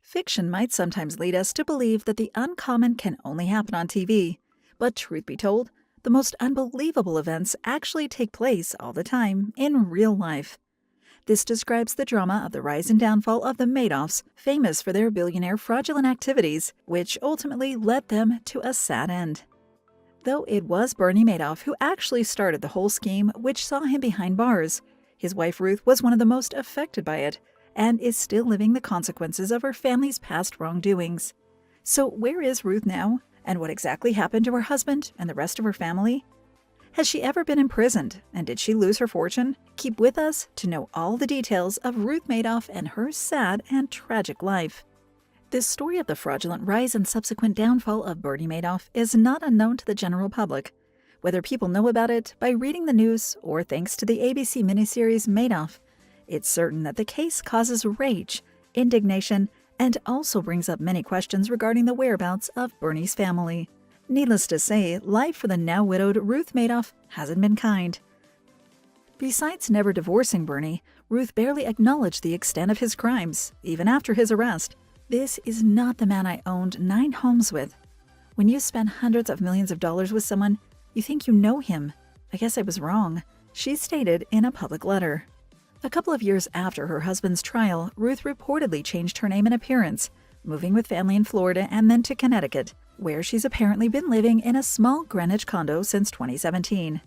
Fiction might sometimes lead us to believe that the uncommon can only happen on TV. But truth be told, the most unbelievable events actually take place all the time in real life. This describes the drama of the rise and downfall of the Madoffs, famous for their billionaire fraudulent activities, which ultimately led them to a sad end. Though it was Bernie Madoff who actually started the whole scheme, which saw him behind bars, his wife Ruth was one of the most affected by it, and is still living the consequences of her family's past wrongdoings. So where is Ruth now, and what exactly happened to her husband and the rest of her family? Has she ever been imprisoned, and did she lose her fortune? Keep with us to know all the details of Ruth Madoff and her sad and tragic life. This story of the fraudulent rise and subsequent downfall of Bernie Madoff is not unknown to the general public, whether people know about it by reading the news or thanks to the ABC miniseries Madoff. It's certain that the case causes rage, indignation, and also brings up many questions regarding the whereabouts of Bernie's family. Needless to say, life for the now-widowed Ruth Madoff hasn't been kind. Besides never divorcing Bernie, Ruth barely acknowledged the extent of his crimes, even after his arrest. "This is not the man I owned 9 homes with. When you spend hundreds of millions of dollars with someone, you think you know him. I guess I was wrong," she stated in a public letter. A couple of years after her husband's trial, Ruth reportedly changed her name and appearance, moving with family in Florida and then to Connecticut, where she's apparently been living in a small Greenwich condo since 2017.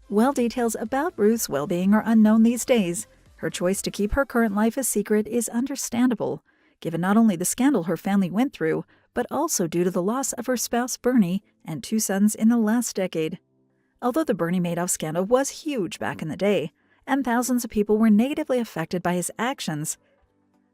While details about Ruth's well-being are unknown these days, her choice to keep her current life a secret is understandable, given not only the scandal her family went through, but also due to the loss of her spouse Bernie and 2 sons in the last decade. Although the Bernie Madoff scandal was huge back in the day, and thousands of people were negatively affected by his actions,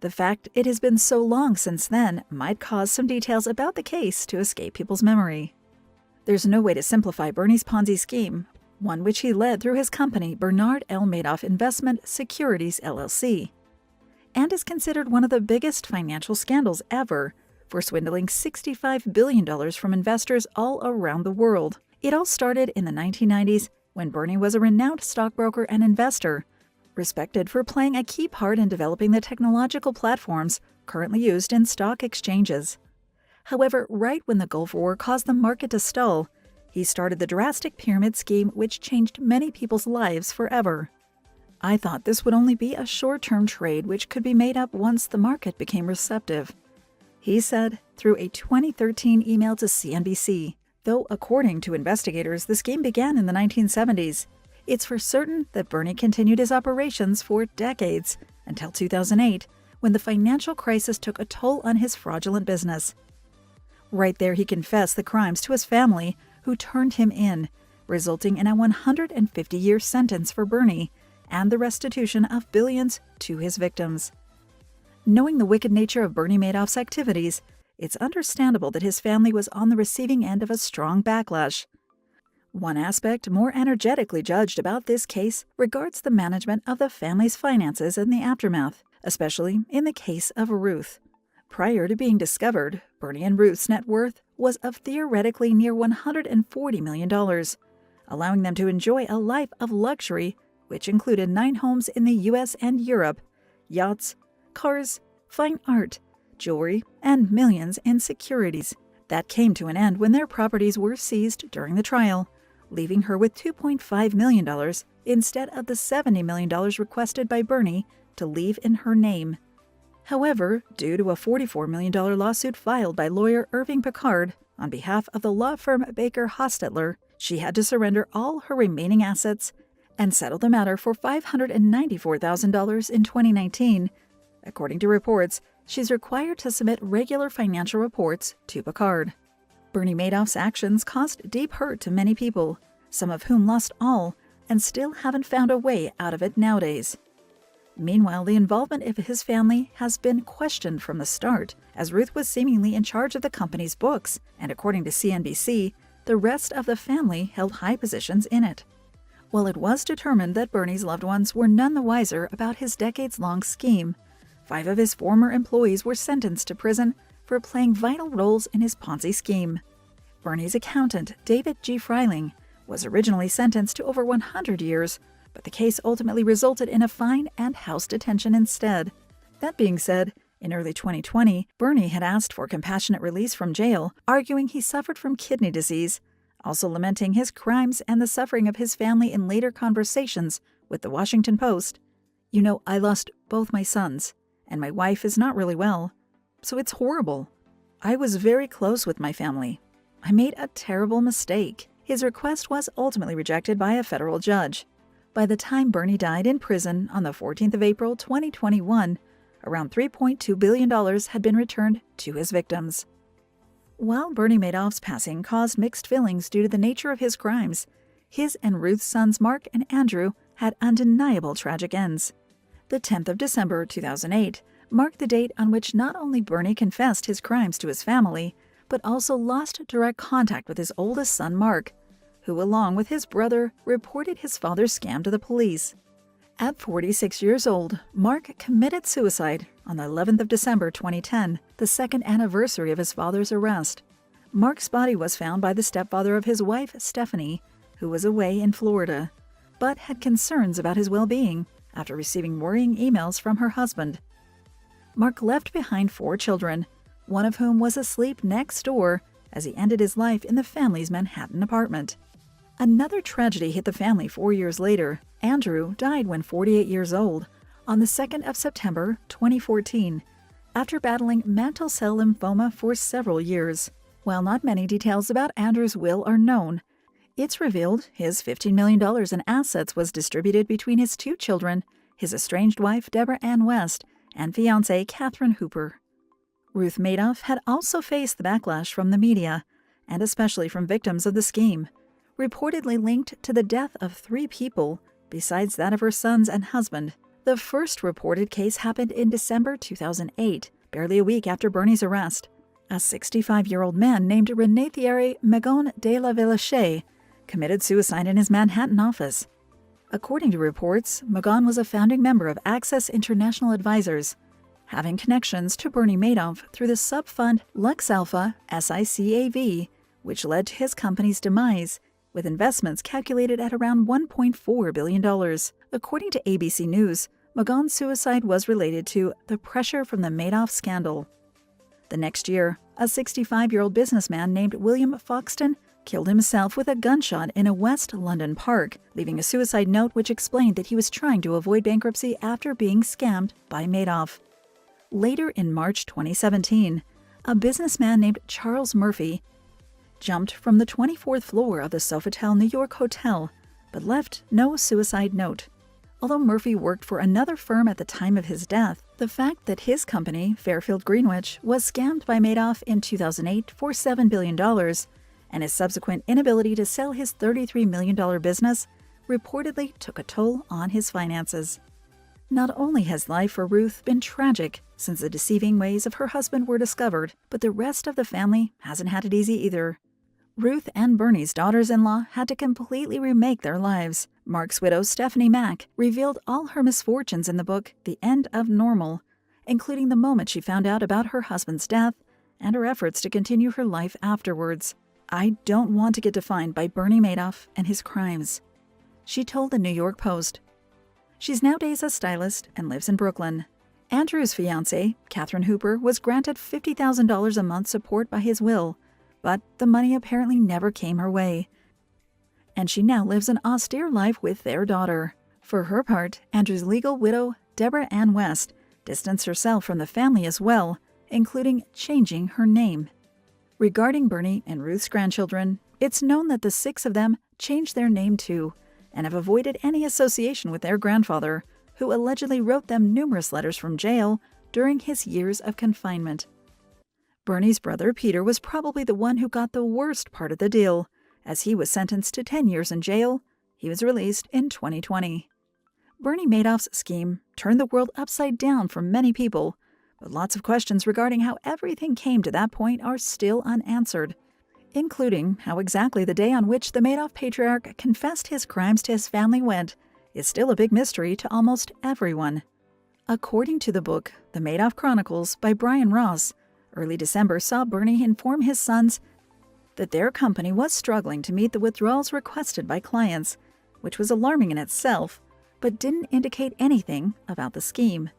the fact it has been so long since then might cause some details about the case to escape people's memory. There's no way to simplify Bernie's Ponzi scheme, one which he led through his company Bernard L. Madoff Investment Securities LLC, and is considered one of the biggest financial scandals ever, for swindling $65 billion from investors all around the world. It all started in the 1990s when Bernie was a renowned stockbroker and investor, respected for playing a key part in developing the technological platforms currently used in stock exchanges. However, right when the Gulf War caused the market to stall, he started the drastic pyramid scheme which changed many people's lives forever. "I thought this would only be a short-term trade which could be made up once the market became receptive," he said through a 2013 email to CNBC. Though according to investigators, the scheme began in the 1970s, it's for certain that Bernie continued his operations for decades, until 2008, when the financial crisis took a toll on his fraudulent business. Right there he confessed the crimes to his family, who turned him in, resulting in a 150-year sentence for Bernie and the restitution of billions to his victims. Knowing the wicked nature of Bernie Madoff's activities, it's understandable that his family was on the receiving end of a strong backlash. One aspect more energetically judged about this case regards the management of the family's finances in the aftermath, especially in the case of Ruth. Prior to being discovered, Bernie and Ruth's net worth was of theoretically near $140 million, allowing them to enjoy a life of luxury, which included 9 homes in the US and Europe, yachts, cars, fine art, jewelry, and millions in securities. That came to an end when their properties were seized during the trial, leaving her with $2.5 million instead of the $70 million requested by Bernie to leave in her name. However, due to a $44 million lawsuit filed by lawyer Irving Picard on behalf of the law firm Baker Hostetler, she had to surrender all her remaining assets and settle the matter for $594,000 in 2019. According to reports, she's required to submit regular financial reports to Picard. Bernie Madoff's actions caused deep hurt to many people, some of whom lost all and still haven't found a way out of it nowadays. Meanwhile, the involvement of his family has been questioned from the start, as Ruth was seemingly in charge of the company's books, and according to CNBC, the rest of the family held high positions in it. While it was determined that Bernie's loved ones were none the wiser about his decades-long scheme, 5 of his former employees were sentenced to prison for playing vital roles in his Ponzi scheme. Bernie's accountant, David G. Freiling, was originally sentenced to over 100 years, but the case ultimately resulted in a fine and house detention instead. That being said, In early 2020, Bernie had asked for compassionate release from jail, arguing he suffered from kidney disease, also lamenting his crimes and the suffering of his family in later conversations with the Washington Post. "You know, I lost both my sons, and my wife is not really well, so it's horrible. I was very close with my family. I made a terrible mistake." His request was ultimately rejected by a federal judge. By the time Bernie died in prison on the 14th of April 2021, around $3.2 billion had been returned to his victims. While Bernie Madoff's passing caused mixed feelings due to the nature of his crimes, his and Ruth's sons Mark and Andrew had undeniable tragic ends. The 10th of December 2008 marked the date on which not only Bernie confessed his crimes to his family, but also lost direct contact with his oldest son Mark, who, along with his brother, reported his father's scam to the police. At 46 years old, Mark committed suicide on the 11th of December 2010, the second anniversary of his father's arrest. Mark's body was found by the stepfather of his wife, Stephanie, who was away in Florida, but had concerns about his well-being after receiving worrying emails from her husband. Mark left behind 4 children, one of whom was asleep next door as he ended his life in the family's Manhattan apartment. Another tragedy hit the family 4 years later. Andrew died when 48 years old, on the 2nd of September 2014, after battling mantle cell lymphoma for several years. While not many details about Andrew's will are known, it's revealed his $15 million in assets was distributed between his 2 children, his estranged wife Deborah Ann West, and fiancée Catherine Hooper. Ruth Madoff had also faced the backlash from the media, and especially from victims of the scheme, reportedly linked to the death of 3 people, besides that of her sons and husband. The first reported case happened in December 2008, barely a week after Bernie's arrest. A 65-year-old man named René Thierry Magon de la Villechais committed suicide in his Manhattan office. According to reports, Magon was a founding member of Access International Advisors, having connections to Bernie Madoff through the sub-fund Lux Alpha SICAV, which led to his company's demise, with investments calculated at around $1.4 billion. According to ABC News, Magon's suicide was related to the pressure from the Madoff scandal. The next year, a 65-year-old businessman named William Foxton killed himself with a gunshot in a West London park, leaving a suicide note which explained that he was trying to avoid bankruptcy after being scammed by Madoff. Later in March 2017, a businessman named Charles Murphy jumped from the 24th floor of the Sofitel New York hotel, but left no suicide note. Although Murphy worked for another firm at the time of his death, the fact that his company, Fairfield Greenwich, was scammed by Madoff in 2008 for $7 billion, and his subsequent inability to sell his $33 million business reportedly took a toll on his finances. Not only has life for Ruth been tragic since the deceiving ways of her husband were discovered, but the rest of the family hasn't had it easy either. Ruth and Bernie's daughters-in-law had to completely remake their lives. Mark's widow, Stephanie Mack, revealed all her misfortunes in the book The End of Normal, including the moment she found out about her husband's death and her efforts to continue her life afterwards. "I don't want to get defined by Bernie Madoff and his crimes," she told the New York Post. She's nowadays a stylist and lives in Brooklyn. Andrew's fiancée, Catherine Hooper, was granted $50,000 a month support by his will, but the money apparently never came her way, and she now lives an austere life with their daughter. For her part, Andrew's legal widow, Deborah Ann West, distanced herself from the family as well, including changing her name. Regarding Bernie and Ruth's grandchildren, it's known that the 6 of them changed their name too, and have avoided any association with their grandfather, who allegedly wrote them numerous letters from jail during his years of confinement. Bernie's brother, Peter, was probably the one who got the worst part of the deal. As he was sentenced to 10 years in jail, he was released in 2020. Bernie Madoff's scheme turned the world upside down for many people, but lots of questions regarding how everything came to that point are still unanswered, including how exactly the day on which the Madoff patriarch confessed his crimes to his family went is still a big mystery to almost everyone. According to the book The Madoff Chronicles by Brian Ross, early December saw Bernie inform his sons that their company was struggling to meet the withdrawals requested by clients, which was alarming in itself, but didn't indicate anything about the scheme.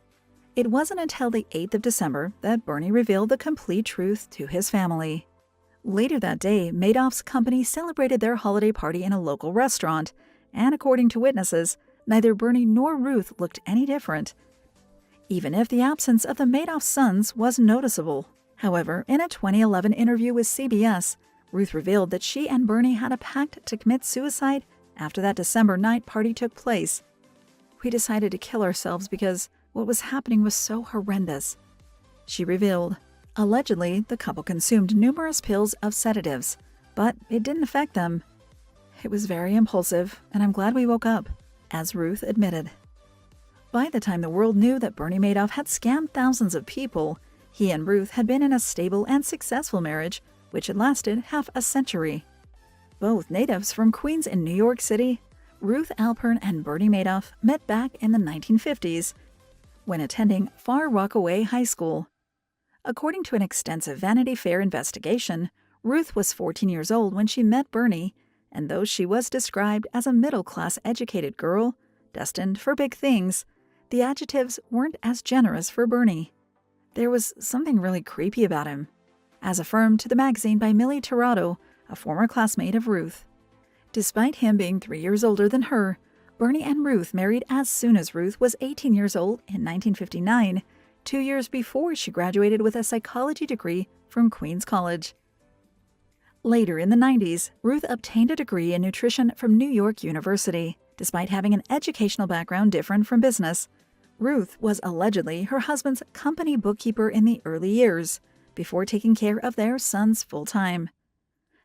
It wasn't until the 8th of December that Bernie revealed the complete truth to his family. Later that day, Madoff's company celebrated their holiday party in a local restaurant, and according to witnesses, neither Bernie nor Ruth looked any different, even if the absence of the Madoff sons was noticeable. However, in a 2011 interview with CBS, Ruth revealed that she and Bernie had a pact to commit suicide after that December night party took place. "We decided to kill ourselves because what was happening was so horrendous," she revealed. Allegedly, the couple consumed numerous pills of sedatives, but it didn't affect them. "It was very impulsive, and I'm glad we woke up," as Ruth admitted. By the time the world knew that Bernie Madoff had scammed thousands of people, he and Ruth had been in a stable and successful marriage, which had lasted half a century. Both natives from Queens in New York City, Ruth Alpern and Bernie Madoff met back in the 1950s when attending Far Rockaway High School. According to an extensive Vanity Fair investigation, Ruth was 14 years old when she met Bernie, and though she was described as a middle-class educated girl, destined for big things, the adjectives weren't as generous for Bernie. There was something really creepy about him, as affirmed to the magazine by Millie Tirado, a former classmate of Ruth. Despite him being 3 years older than her, Bernie and Ruth married as soon as Ruth was 18 years old in 1959, 2 years before she graduated with a psychology degree from Queens College. Later in the 90s, Ruth obtained a degree in nutrition from New York University. Despite having an educational background different from business, Ruth was allegedly her husband's company bookkeeper in the early years, before taking care of their sons full-time.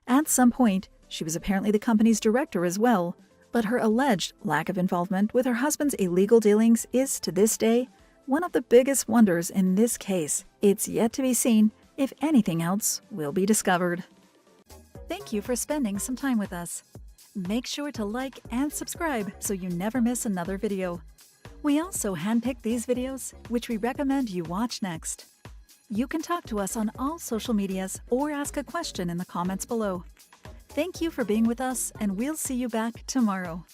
At some point, she was apparently the company's director as well, but her alleged lack of involvement with her husband's illegal dealings is, to this day, one of the biggest wonders in this case. It's yet to be seen if anything else will be discovered. Thank you for spending some time with us. Make sure to like and subscribe so you never miss another video. We also handpick these videos, which we recommend you watch next. You can talk to us on all social medias or ask a question in the comments below. Thank you for being with us, and we'll see you back tomorrow.